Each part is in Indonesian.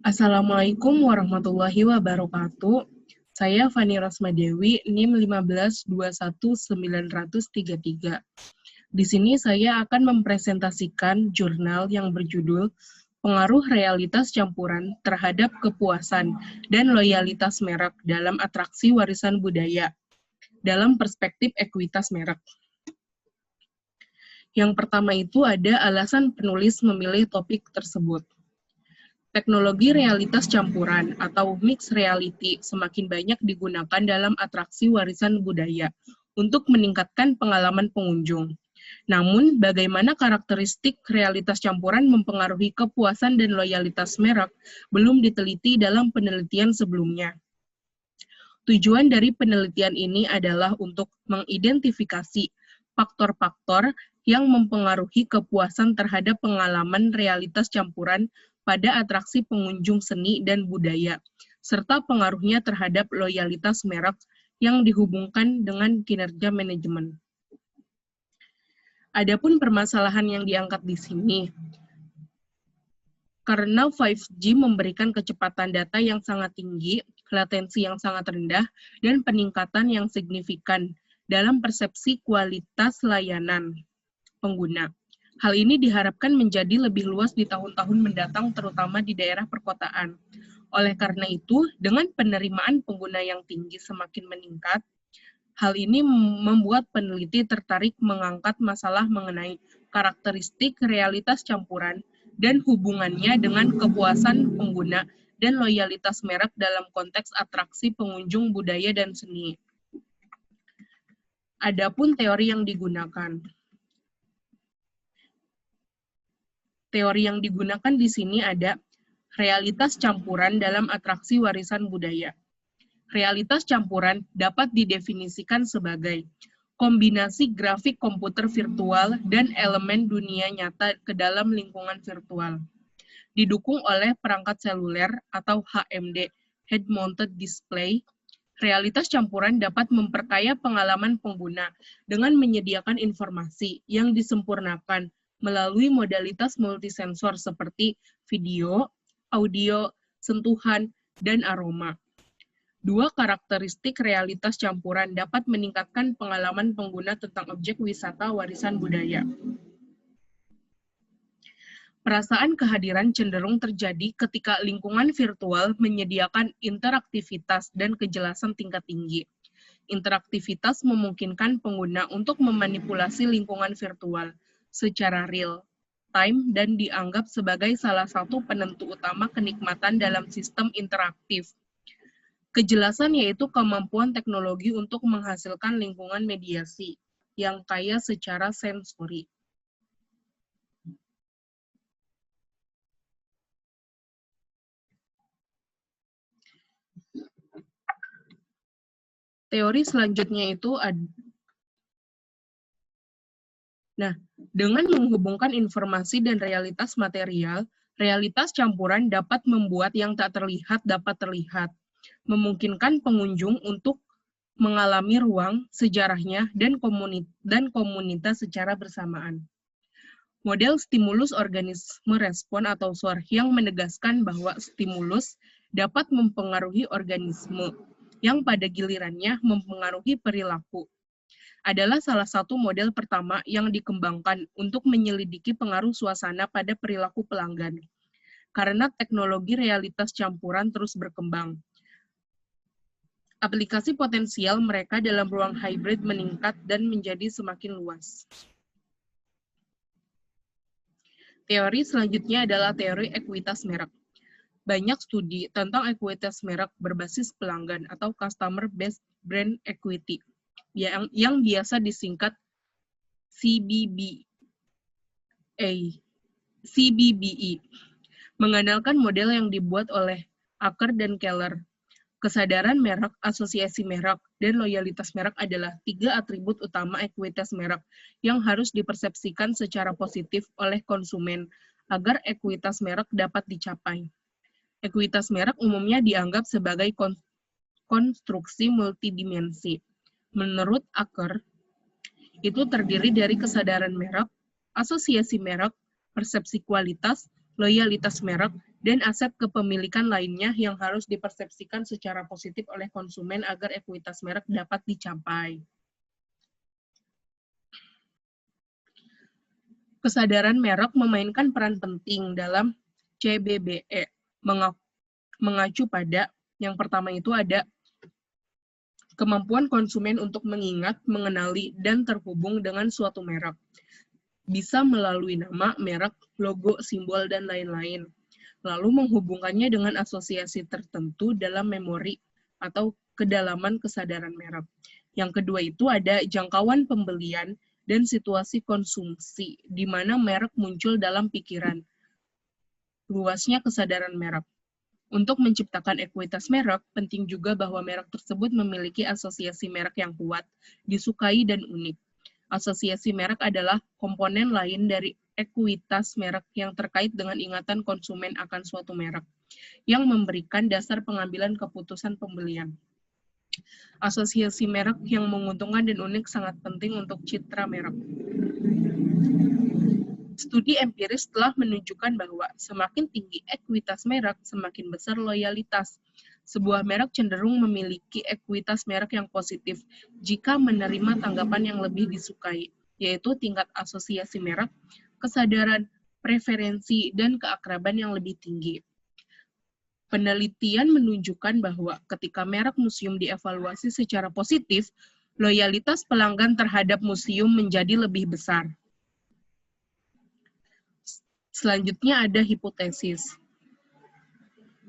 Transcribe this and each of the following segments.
Assalamualaikum warahmatullahi wabarakatuh. Saya Fani Rasmadewi, NIM 1521933. Di sini saya akan mempresentasikan jurnal yang berjudul Pengaruh Realitas Campuran Terhadap Kepuasan dan Loyalitas Merek dalam Atraksi Warisan Budaya dalam Perspektif Ekuitas Merek. Yang pertama itu ada alasan penulis memilih topik tersebut. Teknologi realitas campuran atau mixed reality semakin banyak digunakan dalam atraksi warisan budaya untuk meningkatkan pengalaman pengunjung. Namun, bagaimana karakteristik realitas campuran mempengaruhi kepuasan dan loyalitas merek belum diteliti dalam penelitian sebelumnya. Tujuan dari penelitian ini adalah untuk mengidentifikasi faktor-faktor yang mempengaruhi kepuasan terhadap pengalaman realitas campuran pada atraksi pengunjung seni dan budaya, serta pengaruhnya terhadap loyalitas merek yang dihubungkan dengan kinerja manajemen. Adapun permasalahan yang diangkat di sini, karena 5G memberikan kecepatan data yang sangat tinggi, latensi yang sangat rendah, dan peningkatan yang signifikan dalam persepsi kualitas layanan pengguna. Hal ini diharapkan menjadi lebih luas di tahun-tahun mendatang, terutama di daerah perkotaan. Oleh karena itu, dengan penerimaan pengguna yang tinggi semakin meningkat, hal ini membuat peneliti tertarik mengangkat masalah mengenai karakteristik realitas campuran dan hubungannya dengan kepuasan pengguna dan loyalitas merek dalam konteks atraksi pengunjung budaya dan seni. Adapun teori yang digunakan. Teori yang digunakan di sini ada realitas campuran dalam atraksi warisan budaya. Realitas campuran dapat didefinisikan sebagai kombinasi grafik komputer virtual dan elemen dunia nyata ke dalam lingkungan virtual. Didukung oleh perangkat seluler atau HMD, Head Mounted Display, realitas campuran dapat memperkaya pengalaman pengguna dengan menyediakan informasi yang disempurnakan melalui modalitas multisensor seperti video, audio, sentuhan, dan aroma. Dua karakteristik realitas campuran dapat meningkatkan pengalaman pengguna tentang objek wisata warisan budaya. Perasaan kehadiran cenderung terjadi ketika lingkungan virtual menyediakan interaktivitas dan kejelasan tingkat tinggi. Interaktivitas memungkinkan pengguna untuk memanipulasi lingkungan virtual secara real time dan dianggap sebagai salah satu penentu utama kenikmatan dalam sistem interaktif. Kejelasan yaitu kemampuan teknologi untuk menghasilkan lingkungan mediasi yang kaya secara sensori. Teori selanjutnya itu dengan menghubungkan informasi dan realitas material, realitas campuran dapat membuat yang tak terlihat dapat terlihat, memungkinkan pengunjung untuk mengalami ruang, sejarahnya, dan komunitas secara bersamaan. Model stimulus organisme respon atau SOR yang menegaskan bahwa stimulus dapat mempengaruhi organisme, yang pada gilirannya mempengaruhi perilaku, adalah salah satu model pertama yang dikembangkan untuk menyelidiki pengaruh suasana pada perilaku pelanggan. Karena teknologi realitas campuran terus berkembang, aplikasi potensial mereka dalam ruang hybrid meningkat dan menjadi semakin luas. Teori selanjutnya adalah teori ekuitas merek. Banyak studi tentang ekuitas merek berbasis pelanggan atau Customer Based Brand Equity, yang biasa disingkat CBBE, mengandalkan model yang dibuat oleh Acker dan Keller. Kesadaran merek, asosiasi merek, dan loyalitas merek adalah tiga atribut utama ekuitas merek yang harus dipersepsikan secara positif oleh konsumen agar ekuitas merek dapat dicapai. Ekuitas merek umumnya dianggap sebagai konstruksi multidimensi. Menurut Acker, itu terdiri dari kesadaran merek, asosiasi merek, persepsi kualitas, loyalitas merek, dan aset kepemilikan lainnya yang harus dipersepsikan secara positif oleh konsumen agar ekuitas merek dapat dicapai. Kesadaran merek memainkan peran penting dalam CBBE, mengacu pada yang pertama itu ada kemampuan konsumen untuk mengingat, mengenali, dan terhubung dengan suatu merek. Bisa melalui nama, merek, logo, simbol, dan lain-lain. Lalu menghubungkannya dengan asosiasi tertentu dalam memori atau kedalaman kesadaran merek. Yang kedua itu ada jangkauan pembelian dan situasi konsumsi, di mana merek muncul dalam pikiran. Luasnya kesadaran merek. Untuk menciptakan ekuitas merek, penting juga bahwa merek tersebut memiliki asosiasi merek yang kuat, disukai, dan unik. Asosiasi merek adalah komponen lain dari ekuitas merek yang terkait dengan ingatan konsumen akan suatu merek, yang memberikan dasar pengambilan keputusan pembelian. Asosiasi merek yang menguntungkan dan unik sangat penting untuk citra merek. Studi empiris telah menunjukkan bahwa semakin tinggi ekuitas merek, semakin besar loyalitas. Sebuah merek cenderung memiliki ekuitas merek yang positif jika menerima tanggapan yang lebih disukai, yaitu tingkat asosiasi merek, kesadaran, preferensi, dan keakraban yang lebih tinggi. Penelitian menunjukkan bahwa ketika merek museum dievaluasi secara positif, loyalitas pelanggan terhadap museum menjadi lebih besar. Selanjutnya ada hipotesis.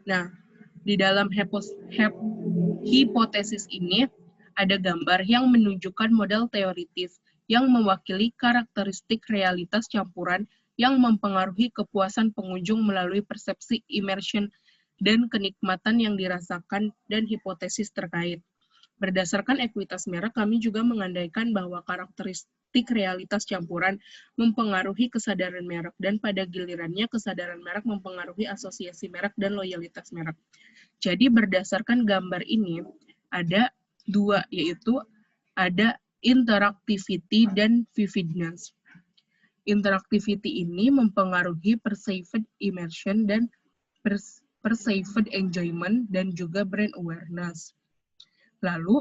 Nah, di dalam hipotesis ini ada gambar yang menunjukkan model teoritis yang mewakili karakteristik realitas campuran yang mempengaruhi kepuasan pengunjung melalui persepsi immersion dan kenikmatan yang dirasakan dan hipotesis terkait. Berdasarkan ekuitas merek, kami juga mengandaikan bahwa karakteristik realitas campuran mempengaruhi kesadaran merek, dan pada gilirannya kesadaran merek mempengaruhi asosiasi merek dan loyalitas merek. Jadi berdasarkan gambar ini, ada dua, yaitu ada interactivity dan vividness. Interactivity ini mempengaruhi perceived immersion dan perceived enjoyment dan juga brand awareness. Lalu,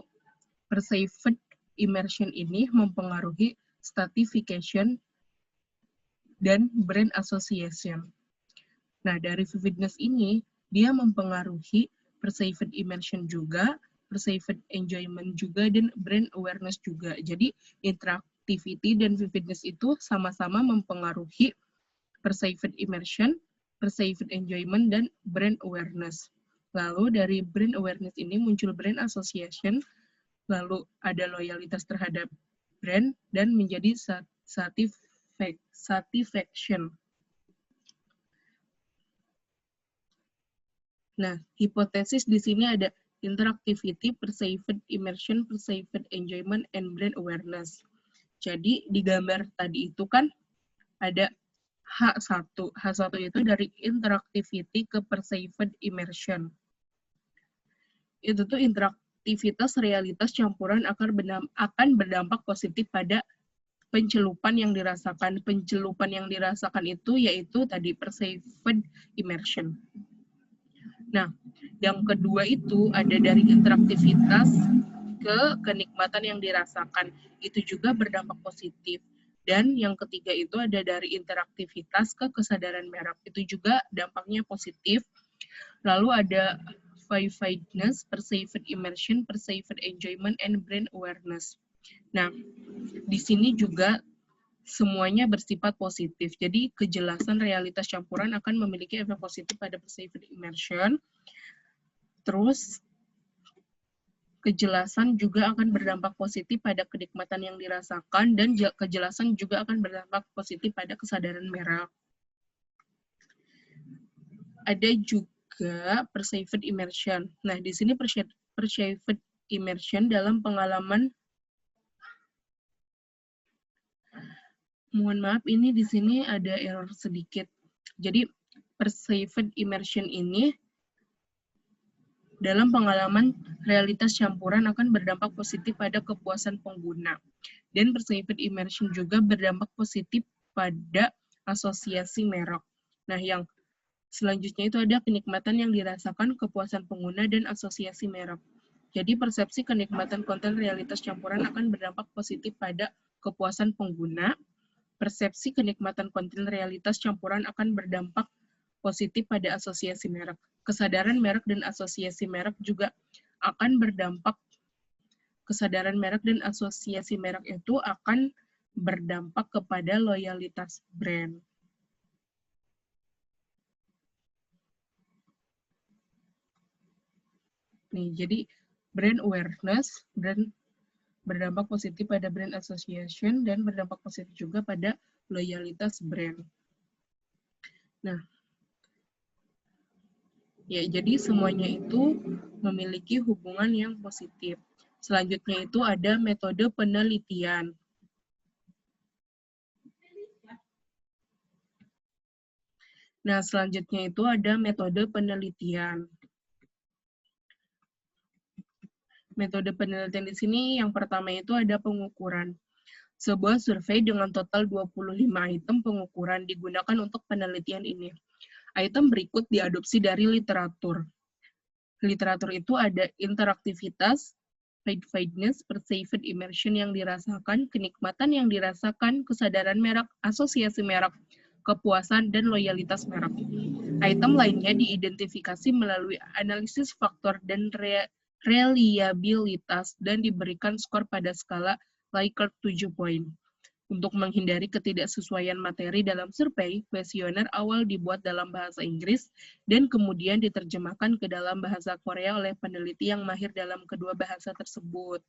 perceived immersion ini mempengaruhi stratification dan brand association. Nah, dari vividness ini, dia mempengaruhi perceived immersion juga, perceived enjoyment juga, dan brand awareness juga. Jadi, interactivity dan vividness itu sama-sama mempengaruhi perceived immersion, perceived enjoyment, dan brand awareness. Lalu dari brand awareness ini muncul brand association, lalu ada loyalitas terhadap brand, dan menjadi satisfaction. Nah, hipotesis di sini ada interactivity, perceived immersion, perceived enjoyment, and brand awareness. Jadi di gambar tadi itu kan ada H1. H1 itu dari interactivity ke perceived immersion. Itu tuh interaktivitas realitas campuran akan berdampak positif pada pencelupan yang dirasakan. Pencelupan yang dirasakan itu yaitu tadi perceived immersion. Nah, yang kedua itu ada dari interaktivitas ke kenikmatan yang dirasakan. Itu juga berdampak positif. Dan yang ketiga itu ada dari interaktivitas ke kesadaran merek. Itu juga dampaknya positif. Lalu ada vividness, perceived immersion, perceived enjoyment, and brand awareness. Nah, di sini juga semuanya bersifat positif. Jadi kejelasan realitas campuran akan memiliki efek positif pada perceived immersion. Terus kejelasan juga akan berdampak positif pada kenikmatan yang dirasakan, dan kejelasan juga akan berdampak positif pada kesadaran merek. Ada juga perceived immersion. Nah, di sini perceived immersion dalam pengalaman, mohon maaf, ini di sini ada error sedikit. Jadi perceived immersion ini dalam pengalaman realitas campuran akan berdampak positif pada kepuasan pengguna. Dan perceived immersion juga berdampak positif pada asosiasi merek. Nah, yang Selanjutnya itu ada kenikmatan yang dirasakan, kepuasan pengguna, dan asosiasi merek. Jadi persepsi kenikmatan konten realitas campuran akan berdampak positif pada kepuasan pengguna. Persepsi kenikmatan konten realitas campuran akan berdampak positif pada asosiasi merek. Kesadaran merek dan asosiasi merek juga akan berdampak. Kesadaran merek dan asosiasi merek itu akan berdampak kepada loyalitas brand. Nih, jadi brand awareness, brand berdampak positif pada brand association, dan berdampak positif juga pada loyalitas brand. Nah, ya jadi semuanya itu memiliki hubungan yang positif. Selanjutnya itu ada metode penelitian. Nah, selanjutnya itu ada metode penelitian. Metode penelitian di sini yang pertama itu ada pengukuran. Sebuah survei dengan total 25 item pengukuran digunakan untuk penelitian ini. Item berikut diadopsi dari literatur. Literatur itu ada interaktivitas, faith-faithness, perceived immersion yang dirasakan, kenikmatan yang dirasakan, kesadaran merek, asosiasi merek, kepuasan, dan loyalitas merek. Item lainnya diidentifikasi melalui analisis faktor dan reliabilitas dan diberikan skor pada skala Likert 7 poin. Untuk menghindari ketidaksesuaian materi dalam survei, kuesioner awal dibuat dalam bahasa Inggris dan kemudian diterjemahkan ke dalam bahasa Korea oleh peneliti yang mahir dalam kedua bahasa tersebut.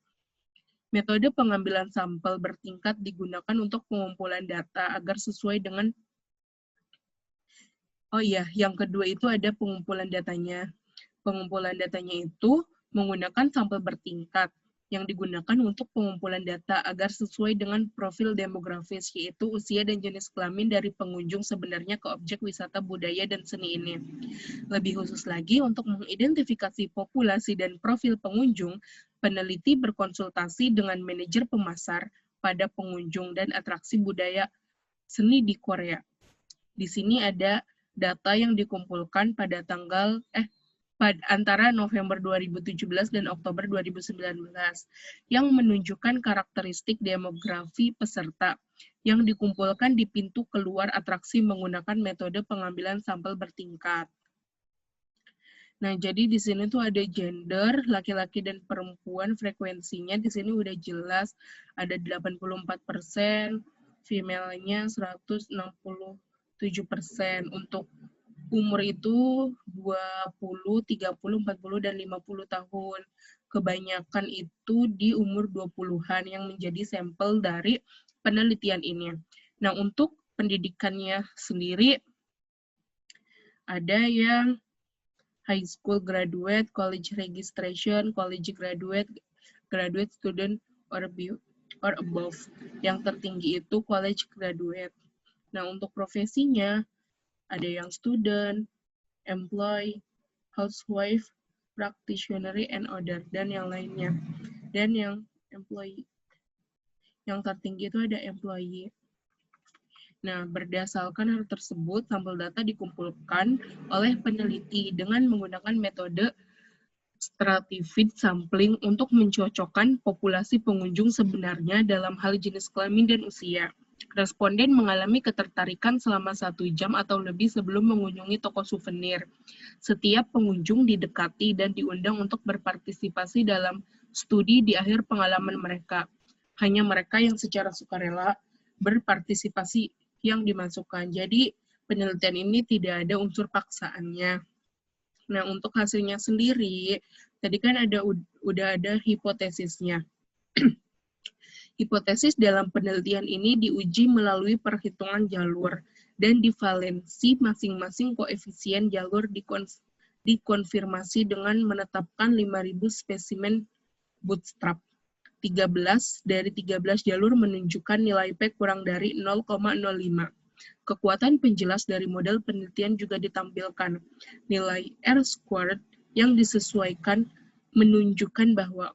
Metode pengambilan sampel bertingkat digunakan untuk pengumpulan data agar sesuai dengan yang kedua itu ada pengumpulan datanya. Pengumpulan datanya itu menggunakan sampel bertingkat yang digunakan untuk pengumpulan data agar sesuai dengan profil demografis, yaitu usia dan jenis kelamin dari pengunjung sebenarnya ke objek wisata budaya dan seni ini. Lebih khusus lagi, untuk mengidentifikasi populasi dan profil pengunjung, peneliti berkonsultasi dengan manajer pemasar pada pengunjung dan atraksi budaya seni di Korea. Di sini ada data yang dikumpulkan pada antara November 2017 dan Oktober 2019 yang menunjukkan karakteristik demografi peserta yang dikumpulkan di pintu keluar atraksi menggunakan metode pengambilan sampel bertingkat. Nah, jadi di sini tuh ada gender, laki-laki dan perempuan, frekuensinya di sini udah jelas, ada 84%, female-nya 167%. Untuk umur itu 20, 30, 40, dan 50 tahun. Kebanyakan itu di umur 20-an yang menjadi sampel dari penelitian ini. Nah, untuk pendidikannya sendiri, ada yang high school graduate, college registration, college graduate, graduate student, or above. Yang tertinggi itu college graduate. Nah, untuk profesinya, ada yang student, employee, housewife, practitioner, and other, dan yang lainnya. Dan yang employee. Yang tertinggi itu ada employee. Nah, berdasarkan hal tersebut, sampel data dikumpulkan oleh peneliti dengan menggunakan metode stratified sampling untuk mencocokkan populasi pengunjung sebenarnya dalam hal jenis kelamin dan usia. Responden mengalami ketertarikan selama 1 jam atau lebih sebelum mengunjungi toko souvenir. Setiap pengunjung didekati dan diundang untuk berpartisipasi dalam studi di akhir pengalaman mereka. Hanya mereka yang secara sukarela berpartisipasi yang dimasukkan. Jadi, penelitian ini tidak ada unsur paksaannya. Nah, untuk hasilnya sendiri, tadi kan udah ada hipotesisnya. Hipotesis dalam penelitian ini diuji melalui perhitungan jalur dan divalensi masing-masing koefisien jalur dikonfirmasi dengan menetapkan 5.000 spesimen bootstrap. 13 dari 13 jalur menunjukkan nilai P kurang dari 0,05. Kekuatan penjelas dari model penelitian juga ditampilkan. Nilai R-squared yang disesuaikan menunjukkan bahwa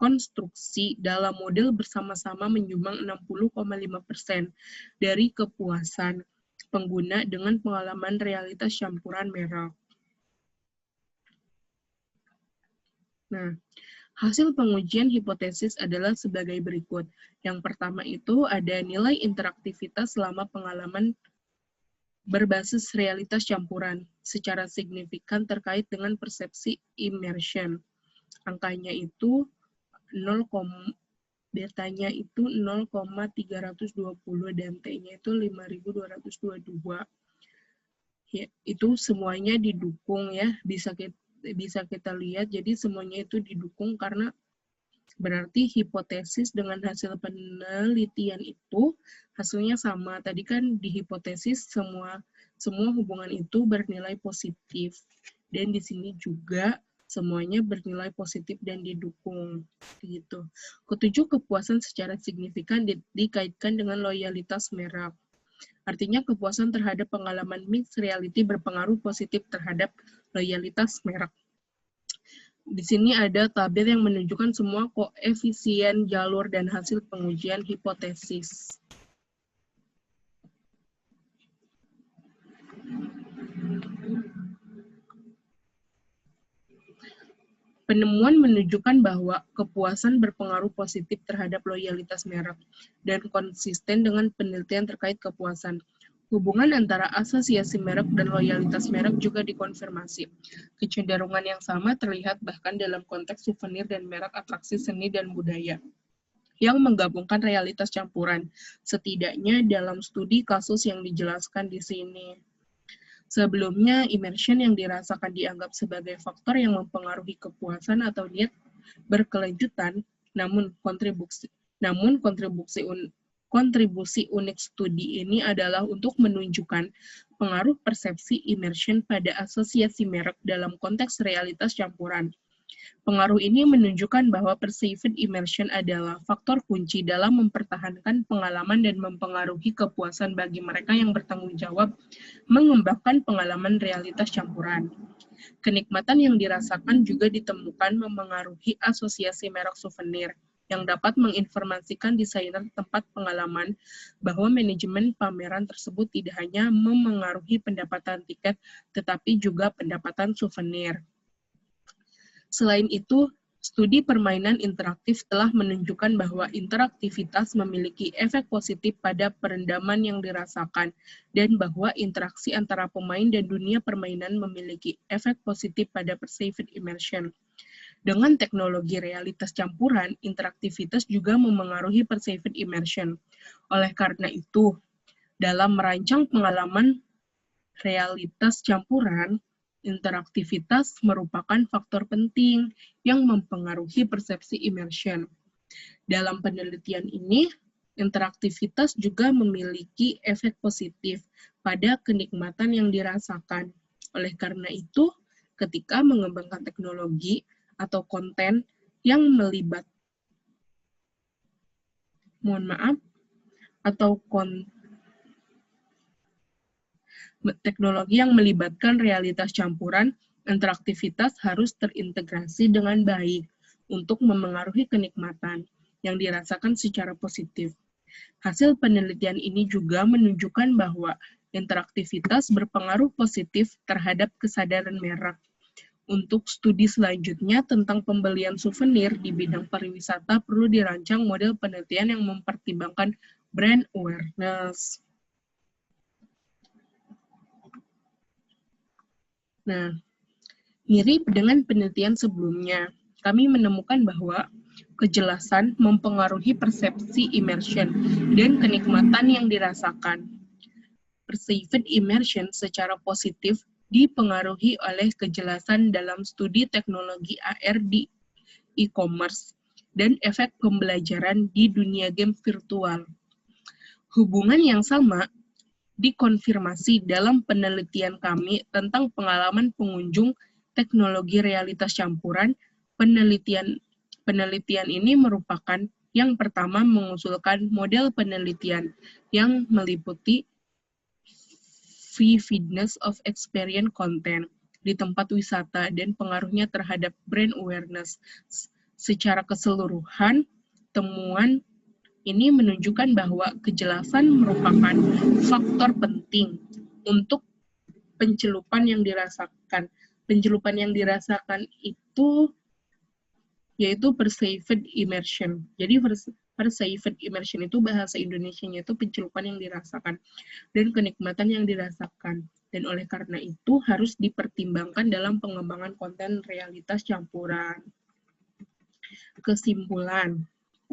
konstruksi dalam model bersama-sama menyumbang 60,5% dari kepuasan. pengguna dengan pengalaman realitas campuran merek. Nah, hasil pengujian hipotesis adalah sebagai berikut. Yang pertama itu ada nilai interaktivitas selama pengalaman berbasis realitas campuran secara signifikan terkait dengan persepsi immersion. Angkanya itu 0, betanya itu 0,320 dan T-nya itu 5.222. Ya, itu semuanya didukung ya, bisa kita lihat, jadi semuanya itu didukung karena berarti hipotesis dengan hasil penelitian itu hasilnya sama. Tadi kan di hipotesis semua hubungan itu bernilai positif. Dan di sini juga semuanya bernilai positif dan didukung. Gitu. Ketujuh, kepuasan secara signifikan dikaitkan dengan loyalitas merek. Artinya kepuasan terhadap pengalaman mixed reality berpengaruh positif terhadap loyalitas merek. Di sini ada tabel yang menunjukkan semua koefisien, jalur, dan hasil pengujian hipotesis. Penemuan menunjukkan bahwa kepuasan berpengaruh positif terhadap loyalitas merek dan konsisten dengan penelitian terkait kepuasan. Hubungan antara asosiasi merek dan loyalitas merek juga dikonfirmasi. Kecenderungan yang sama terlihat bahkan dalam konteks souvenir dan merek atraksi seni dan budaya yang menggabungkan realitas campuran, setidaknya dalam studi kasus yang dijelaskan di sini. Sebelumnya, immersion yang dirasakan dianggap sebagai faktor yang mempengaruhi kepuasan atau niat berkelanjutan, namun kontribusi unik studi ini adalah untuk menunjukkan pengaruh persepsi immersion pada asosiasi merek dalam konteks realitas campuran. Pengaruh ini menunjukkan bahwa perceived immersion adalah faktor kunci dalam mempertahankan pengalaman dan mempengaruhi kepuasan bagi mereka yang bertanggung jawab mengembangkan pengalaman realitas campuran. Kenikmatan yang dirasakan juga ditemukan memengaruhi asosiasi merek souvenir, yang dapat menginformasikan desainer tempat pengalaman bahwa manajemen pameran tersebut tidak hanya memengaruhi pendapatan tiket, tetapi juga pendapatan souvenir. Selain itu, studi permainan interaktif telah menunjukkan bahwa interaktivitas memiliki efek positif pada perendaman yang dirasakan, dan bahwa interaksi antara pemain dan dunia permainan memiliki efek positif pada perceived immersion. Dengan teknologi realitas campuran, interaktivitas juga memengaruhi perceived immersion. Oleh karena itu, dalam merancang pengalaman realitas campuran, interaktivitas merupakan faktor penting yang mempengaruhi persepsi immersion. Dalam penelitian ini, interaktivitas juga memiliki efek positif pada kenikmatan yang dirasakan. Oleh karena itu, ketika mengembangkan teknologi atau konten yang teknologi yang melibatkan realitas campuran, interaktivitas harus terintegrasi dengan baik untuk memengaruhi kenikmatan yang dirasakan secara positif. Hasil penelitian ini juga menunjukkan bahwa interaktivitas berpengaruh positif terhadap kesadaran merek. Untuk studi selanjutnya tentang pembelian souvenir di bidang pariwisata perlu dirancang model penelitian yang mempertimbangkan brand awareness. Nah, mirip dengan penelitian sebelumnya, kami menemukan bahwa kejelasan mempengaruhi persepsi immersion dan kenikmatan yang dirasakan. Perceived immersion secara positif dipengaruhi oleh kejelasan dalam studi teknologi AR di e-commerce dan efek pembelajaran di dunia game virtual. Hubungan yang sama dikonfirmasi dalam penelitian kami tentang pengalaman pengunjung teknologi realitas campuran. Penelitian ini merupakan yang pertama mengusulkan model penelitian yang meliputi vividness of experience content di tempat wisata dan pengaruhnya terhadap brand awareness. Secara keseluruhan, temuan Ini menunjukkan bahwa kejelasan merupakan faktor penting untuk pencelupan yang dirasakan. Pencelupan yang dirasakan itu yaitu perceived immersion. Jadi perceived immersion itu bahasa Indonesianya itu pencelupan yang dirasakan dan kenikmatan yang dirasakan. Dan oleh karena itu harus dipertimbangkan dalam pengembangan konten realitas campuran. Kesimpulan.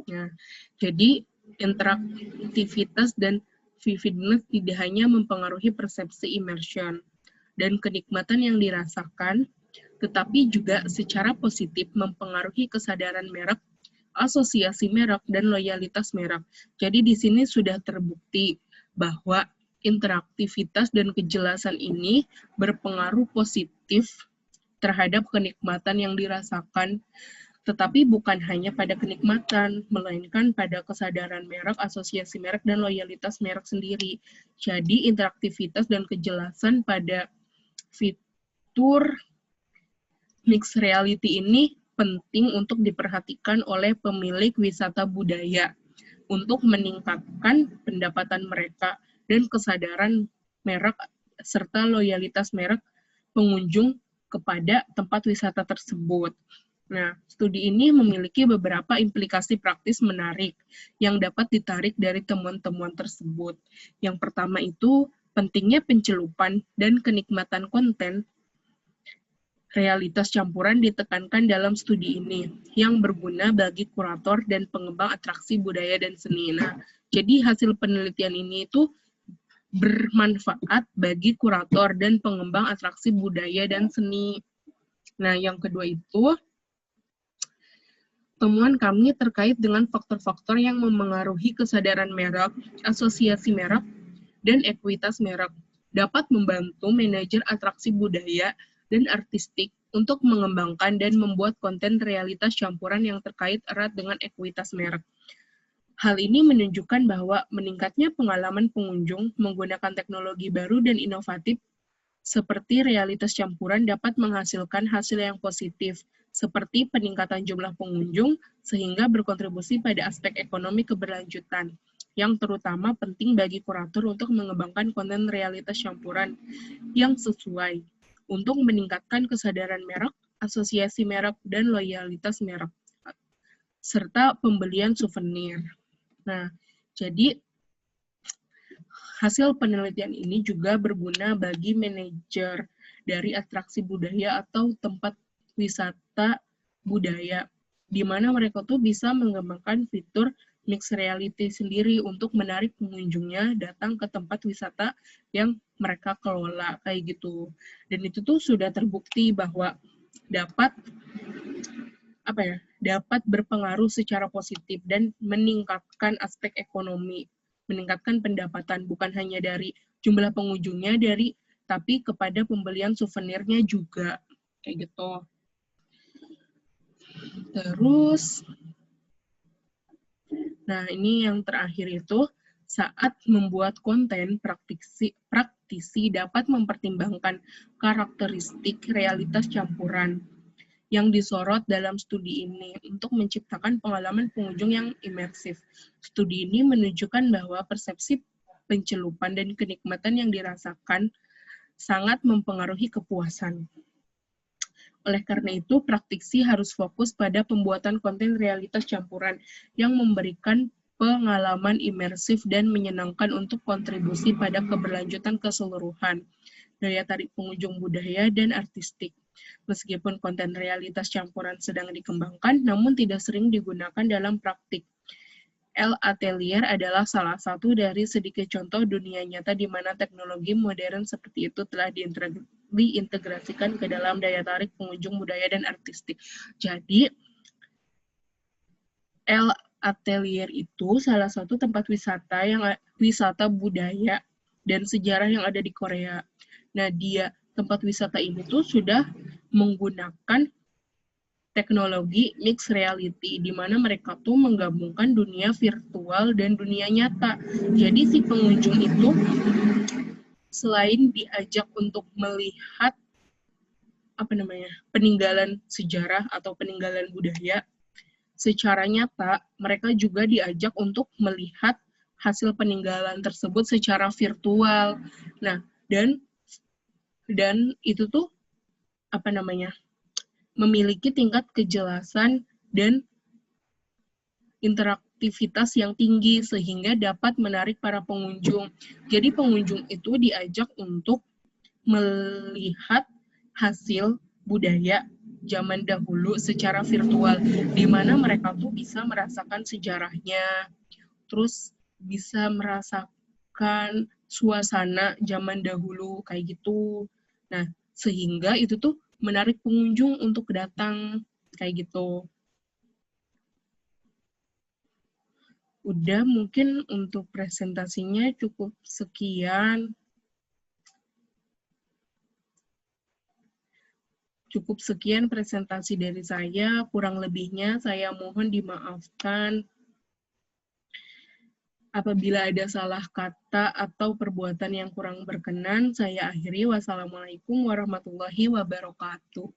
Nah, jadi interaktivitas dan vividness tidak hanya mempengaruhi persepsi immersion dan kenikmatan yang dirasakan, tetapi juga secara positif mempengaruhi kesadaran merek, asosiasi merek, dan loyalitas merek. Jadi di sini sudah terbukti bahwa interaktivitas dan kejelasan ini berpengaruh positif terhadap kenikmatan yang dirasakan, tetapi bukan hanya pada kenikmatan, melainkan pada kesadaran merek, asosiasi merek, dan loyalitas merek sendiri. Jadi interaktivitas dan kejelasan pada fitur mixed reality ini penting untuk diperhatikan oleh pemilik wisata budaya untuk meningkatkan pendapatan mereka dan kesadaran merek serta loyalitas merek pengunjung kepada tempat wisata tersebut. Nah, studi ini memiliki beberapa implikasi praktis menarik yang dapat ditarik dari temuan-temuan tersebut. Yang pertama itu pentingnya pencelupan dan kenikmatan konten realitas campuran ditekankan dalam studi ini, yang berguna bagi kurator dan pengembang atraksi budaya dan seni. Nah, jadi hasil penelitian ini itu bermanfaat bagi kurator dan pengembang atraksi budaya dan seni. Nah, yang kedua itu, temuan kami terkait dengan faktor-faktor yang memengaruhi kesadaran merek, asosiasi merek, dan ekuitas merek dapat membantu manajer atraksi budaya dan artistik untuk mengembangkan dan membuat konten realitas campuran yang terkait erat dengan ekuitas merek. Hal ini menunjukkan bahwa meningkatnya pengalaman pengunjung menggunakan teknologi baru dan inovatif seperti realitas campuran dapat menghasilkan hasil yang positif, seperti peningkatan jumlah pengunjung sehingga berkontribusi pada aspek ekonomi keberlanjutan, yang terutama penting bagi kurator untuk mengembangkan konten realitas campuran yang sesuai untuk meningkatkan kesadaran merek, asosiasi merek, dan loyalitas merek, serta pembelian souvenir. Nah, jadi hasil penelitian ini juga berguna bagi manajer dari atraksi budaya atau tempat wisata budaya, di mana mereka tuh bisa mengembangkan fitur mixed reality sendiri untuk menarik pengunjungnya datang ke tempat wisata yang mereka kelola, kayak gitu. Dan itu tuh sudah terbukti bahwa dapat dapat berpengaruh secara positif dan meningkatkan aspek ekonomi, meningkatkan pendapatan bukan hanya dari jumlah pengunjungnya tapi kepada pembelian souvenirnya juga, kayak gitu. Terus, nah ini yang terakhir itu, saat membuat konten, praktisi dapat mempertimbangkan karakteristik realitas campuran yang disorot dalam studi ini untuk menciptakan pengalaman pengunjung yang imersif. Studi ini menunjukkan bahwa persepsi pencelupan dan kenikmatan yang dirasakan sangat mempengaruhi kepuasan. Oleh karena itu, praktisi harus fokus pada pembuatan konten realitas campuran yang memberikan pengalaman imersif dan menyenangkan untuk kontribusi pada keberlanjutan keseluruhan, daya tarik pengunjung budaya dan artistik. Meskipun konten realitas campuran sedang dikembangkan, namun tidak sering digunakan dalam praktik. L'Atelier adalah salah satu dari sedikit contoh dunia nyata di mana teknologi modern seperti itu telah diintegrasikan ke dalam daya tarik pengunjung budaya dan artistik. Jadi, L'Atelier itu salah satu tempat wisata budaya dan sejarah yang ada di Korea. Nah, tempat wisata ini tuh sudah menggunakan teknologi mixed reality, di mana mereka tuh menggabungkan dunia virtual dan dunia nyata. Jadi si pengunjung itu selain diajak untuk melihat peninggalan sejarah atau peninggalan budaya, secara nyata, mereka juga diajak untuk melihat hasil peninggalan tersebut secara virtual. Nah, dan itu tuh memiliki tingkat kejelasan dan interaktivitas yang tinggi sehingga dapat menarik para pengunjung. Jadi pengunjung itu diajak untuk melihat hasil budaya zaman dahulu secara virtual, di mana mereka tuh bisa merasakan sejarahnya, terus bisa merasakan suasana zaman dahulu kayak gitu. Nah, sehingga itu tuh menarik pengunjung untuk datang kayak gitu. Udah, mungkin untuk presentasinya cukup sekian. Cukup sekian presentasi dari saya, kurang lebihnya saya mohon dimaafkan. Apabila ada salah kata atau perbuatan yang kurang berkenan, saya akhiri. Wassalamualaikum warahmatullahi wabarakatuh.